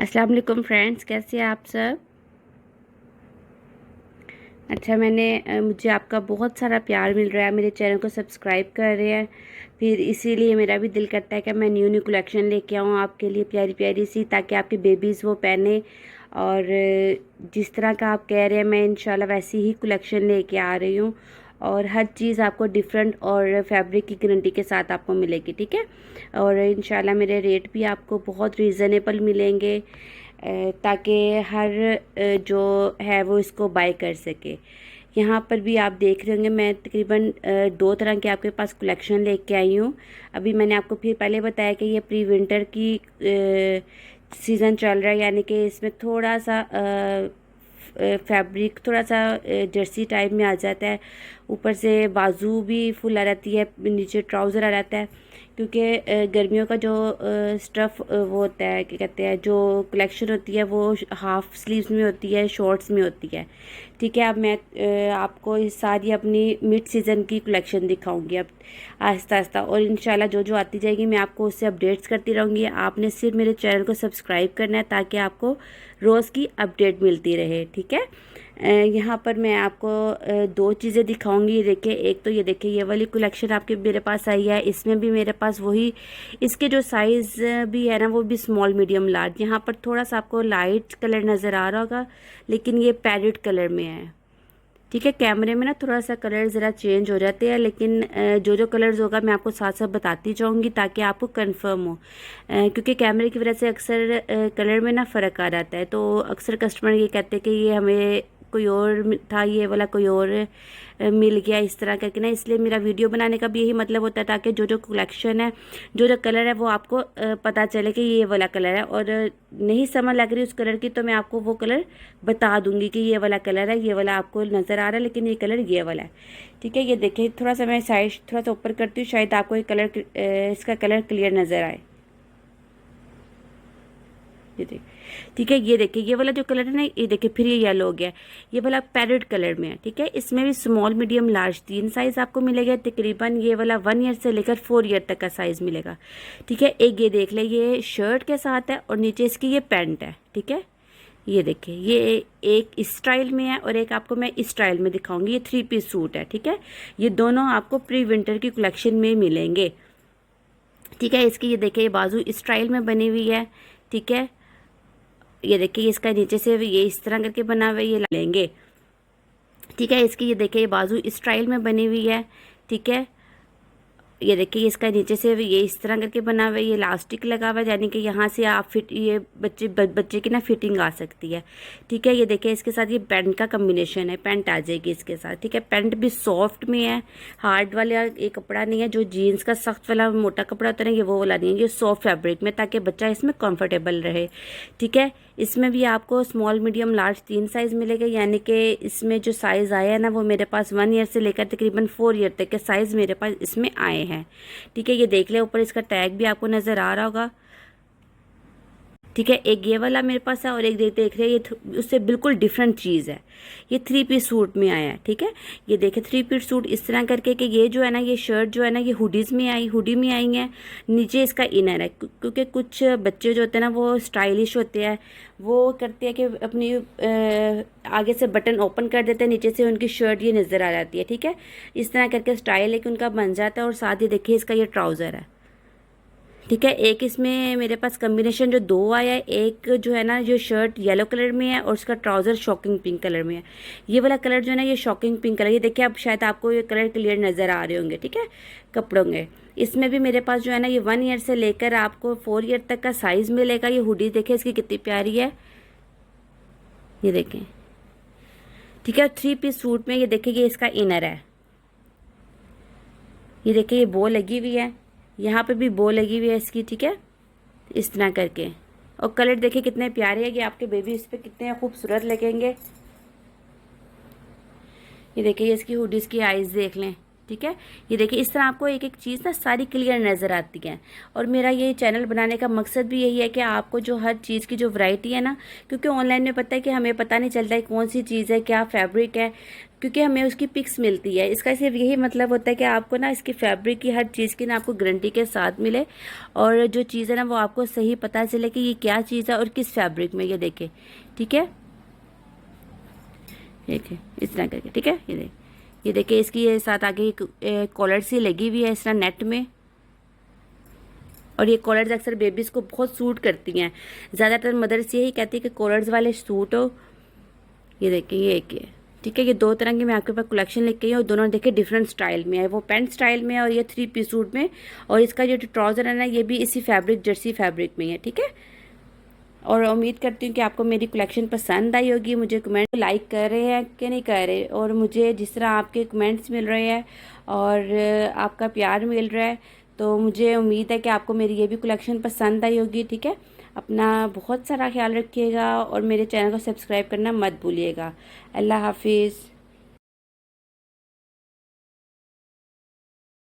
अस्सलाम वालेकुम फ्रेंड्स, कैसे हैं आप सब। अच्छा, मुझे आपका बहुत सारा प्यार मिल रहा है, मेरे चैनल को सब्सक्राइब कर रहे हैं, फिर इसीलिए मेरा भी दिल करता है कि मैं न्यू न्यू कलेक्शन लेके आऊँ आपके लिए प्यारी प्यारी सी, ताकि आपकी बेबीज़ वो पहने। और जिस तरह का आप कह रहे हैं मैं इंशाल्लाह वैसी ही कलेक्शन लेके आ रही हूँ। और हर चीज़ आपको डिफरेंट और फैब्रिक की गारंटी के साथ आपको मिलेगी, ठीक है। और इंशाल्लाह मेरे रेट भी आपको बहुत रीज़नेबल मिलेंगे, ताकि हर जो है वो इसको बाय कर सके। यहाँ पर भी आप देख रहे होंगे मैं तकरीबन दो तरह के आपके पास कलेक्शन लेके आई हूँ। अभी मैंने आपको फिर पहले बताया कि ये प्री विंटर की सीज़न चल रहा है, यानी कि इसमें थोड़ा सा फैब्रिक थोड़ा सा जर्सी टाइप में आ जाता है। ऊपर से बाजू भी फुल आ जाती है, नीचे ट्राउज़र आ जाता है, क्योंकि गर्मियों का जो स्टफ़ वो होता है, क्या कहते हैं, जो कलेक्शन होती है वो हाफ स्लीव्स में होती है, शॉर्ट्स में होती है, ठीक है। अब मैं आपको इस सारी अपनी मिड सीज़न की कलेक्शन दिखाऊंगी अब आहिस्ता आहिस्ता, और इंशाल्लाह जो जो आती जाएगी मैं आपको उससे अपडेट्स करती रहूँगी। आपने सिर्फ मेरे चैनल को सब्सक्राइब करना है ताकि आपको रोज़ की अपडेट मिलती रहे, ठीक है। यहाँ पर मैं आपको दो चीज़ें दिखाऊंगी। देखिए, एक तो ये देखिए, ये वाली कलेक्शन आपके मेरे पास आई है, इसमें भी मेरे पास वही, इसके जो साइज़ भी है ना वो भी स्मॉल मीडियम लार्ज। यहाँ पर थोड़ा सा आपको लाइट कलर नज़र आ रहा होगा, लेकिन ये पैरेट कलर में है, ठीक है। कैमरे में ना थोड़ा सा कलर ज़रा चेंज हो जाते हैं, लेकिन जो जो कलर्स होगा मैं आपको साथ साथ बताती जाऊंगी ताकि आपको कंफर्म हो, क्योंकि कैमरे की वजह से अक्सर कलर में ना फ़र्क आ जाता है। तो अक्सर कस्टमर ये कहते हैं कि ये हमें कोई और था, ये वाला कोई और मिल गया, इस तरह करके ना। इसलिए मेरा वीडियो बनाने का भी यही मतलब होता है, ताकि जो जो कलेक्शन है, जो जो कलर है वो आपको पता चले कि ये वाला कलर है। और नहीं समझ लग रही उस कलर की तो मैं आपको वो कलर बता दूंगी कि ये वाला कलर है, ये वाला आपको नज़र आ रहा है, लेकिन ये कलर ये वाला है, ठीक है। ये देखिए, थोड़ा सा मैं साइज थोड़ा सा ऊपर करती हूँ, शायद आपको ये कलर इसका कलर क्लियर नज़र आए। ये देखिए, ठीक है। ये देखिए, ये वाला जो कलर है ना, ये देखिए फिर ये येलो हो गया। ये वाला पैरेट कलर में है, ठीक है। इसमें भी स्मॉल मीडियम लार्ज तीन साइज आपको मिलेगा तकरीबन। ये वाला 1 ईयर से लेकर 4 ईयर तक का साइज मिलेगा, ठीक है। एक ये देख ले, ये शर्ट के साथ है और नीचे इसकी ये पैंट है, ठीक है। ये देखिए, ये एक इस स्टाइल में है और एक आपको मैं इस स्टाइल में दिखाऊंगी। ये 3 पीस सूट है, ठीक है। ये दोनों आपको प्री विंटर की कलेक्शन में मिलेंगे, ठीक है। इसकी ये देखिए, ये बाजू इस स्टाइल में बनी हुई है, ठीक है। ये देखिए, इसका नीचे से ये इस तरह करके बना हुआ है, ये लेंगे, ठीक है। इसकी ये देखिए, ये बाजू इस स्टाइल में बनी हुई है, ठीक है। ये देखिए, इसका नीचे से ये इस तरह करके बना हुआ है, ये इलास्टिक लगा हुआ है, यानी कि यहाँ से आप फिट, ये बच्चे की ना फिटिंग आ सकती है, ठीक है। ये देखिए, इसके साथ ये पैंट का कम्बिनेशन है, पैंट आ जाएगी इसके साथ, ठीक है। पैंट भी सॉफ्ट में है, हार्ड वाला ये कपड़ा नहीं है, जो जीन्स का सख्त वाला मोटा कपड़ा होता है ना, ये वो वाला नहीं है, ये सॉफ्ट फैब्रिक में, ताकि बच्चा इसमें कंफर्टेबल रहे, ठीक है। इसमें भी आपको स्मॉल मीडियम लार्ज तीन साइज़ मिलेगा, यानी कि इसमें जो साइज़ आया है ना वो मेरे पास 1 ईयर से लेकर तकरीबन 4 ईयर तक के साइज़ मेरे पास इसमें आए हैं, ठीक है। ये देख ले, ऊपर इसका टैग भी आपको नज़र आ रहा होगा, ठीक है। एक ये वाला मेरे पास है और एक देख रहे हैं, ये उससे बिल्कुल डिफरेंट चीज़ है। ये 3 पीस सूट में आया है, ठीक है। ये देखे 3 पीस सूट इस तरह करके कि ये जो है ना, ये शर्ट जो है ना, ये हुडीज़ में आई, हुडी में आई है। नीचे इसका इनर है, क्योंकि कुछ बच्चे जो होते हैं ना वो स्टाइलिश होते हैं, वो करते हैं कि अपनी आगे से बटन ओपन कर देते हैं, नीचे से उनकी शर्ट ये नज़र आ जाती है, ठीक है। इस तरह करके स्टाइल एक उनका बन जाता है। और साथ ही देखिए, इसका ये ट्राउज़र है, ठीक है। एक इसमें मेरे पास कम्बिनेशन जो दो आया है, एक जो है ना, जो शर्ट येलो कलर में है और उसका ट्राउज़र शॉकिंग पिंक कलर में है। ये वाला कलर जो है ना, ये शॉकिंग पिंक कलर, ये देखिए, अब शायद आपको ये कलर क्लियर नज़र आ रहे होंगे, ठीक है, कपड़ों के। इसमें भी मेरे पास जो है ना, ये 1 ईयर से लेकर आपको 4 ईयर तक का साइज़ मिलेगा। ये हुडी देखिए इसकी कितनी प्यारी है, ये देखें, ठीक है। 3 पीस सूट में ये देखिए, ये इसका इनर है, ये देखिए, ये बो लगी हुई है, यहाँ पे भी बो लगी हुई है इसकी, ठीक है, इस तरह करके। और कलर देखिए कितने प्यारे हैं, ये आपके बेबी इस पे कितने खूबसूरत लगेंगे। ये देखिए, ये इसकी हुडीज़ की आइज़ देख लें, ठीक है। ये देखिए इस तरह आपको एक एक चीज़ ना सारी क्लियर नज़र आती है। और मेरा ये चैनल बनाने का मकसद भी यही है कि आपको जो हर चीज़ की जो वैरायटी है ना, क्योंकि ऑनलाइन में पता है कि हमें पता नहीं चलता है कौन सी चीज़ है, क्या फैब्रिक है, क्योंकि हमें उसकी पिक्स मिलती है। इसका सिर्फ यही मतलब होता है कि आपको ना इसकी फैब्रिक की हर चीज़ की ना आपको गारंटी के साथ मिले, और जो चीज़ है ना वो आपको सही पता चले कि ये क्या चीज़ है और किस फैब्रिक में। ये देखे, ठीक है, देखिए इस तरह करके, ठीक है। ये देखिए इसकी ये साथ आगे एक कॉलर सी लगी हुई है इस तरह नेट में, और ये कॉलर्स अक्सर बेबीज़ को बहुत सूट करती हैं। ज़्यादातर मदर्स यही कहती है कि कॉलर्स वाले सूट हो। ये देखिए ये एक है, ठीक है। ये दो तरह की मैं आपके पास कलेक्शन लेके आई हूँ, और दोनों देखिए डिफरेंट स्टाइल में है। वो पैंट स्टाइल में है और ये 3 पीस सूट में, और इसका जो ट्राउज़र है ना ये भी इसी फैब्रिक, जर्सी फैब्रिक में है, ठीक है। और उम्मीद करती हूँ कि आपको मेरी कलेक्शन पसंद आई होगी। मुझे कमेंट लाइक कर रहे हैं कि नहीं कर रहे, और मुझे जिस तरह आपके कमेंट्स मिल रहे हैं और आपका प्यार मिल रहा है, तो मुझे उम्मीद है कि आपको मेरी ये भी कलेक्शन पसंद आई होगी, ठीक है। अपना बहुत सारा ख्याल रखिएगा और मेरे चैनल को सब्सक्राइब करना मत भूलिएगा। अल्लाह हाफिज़।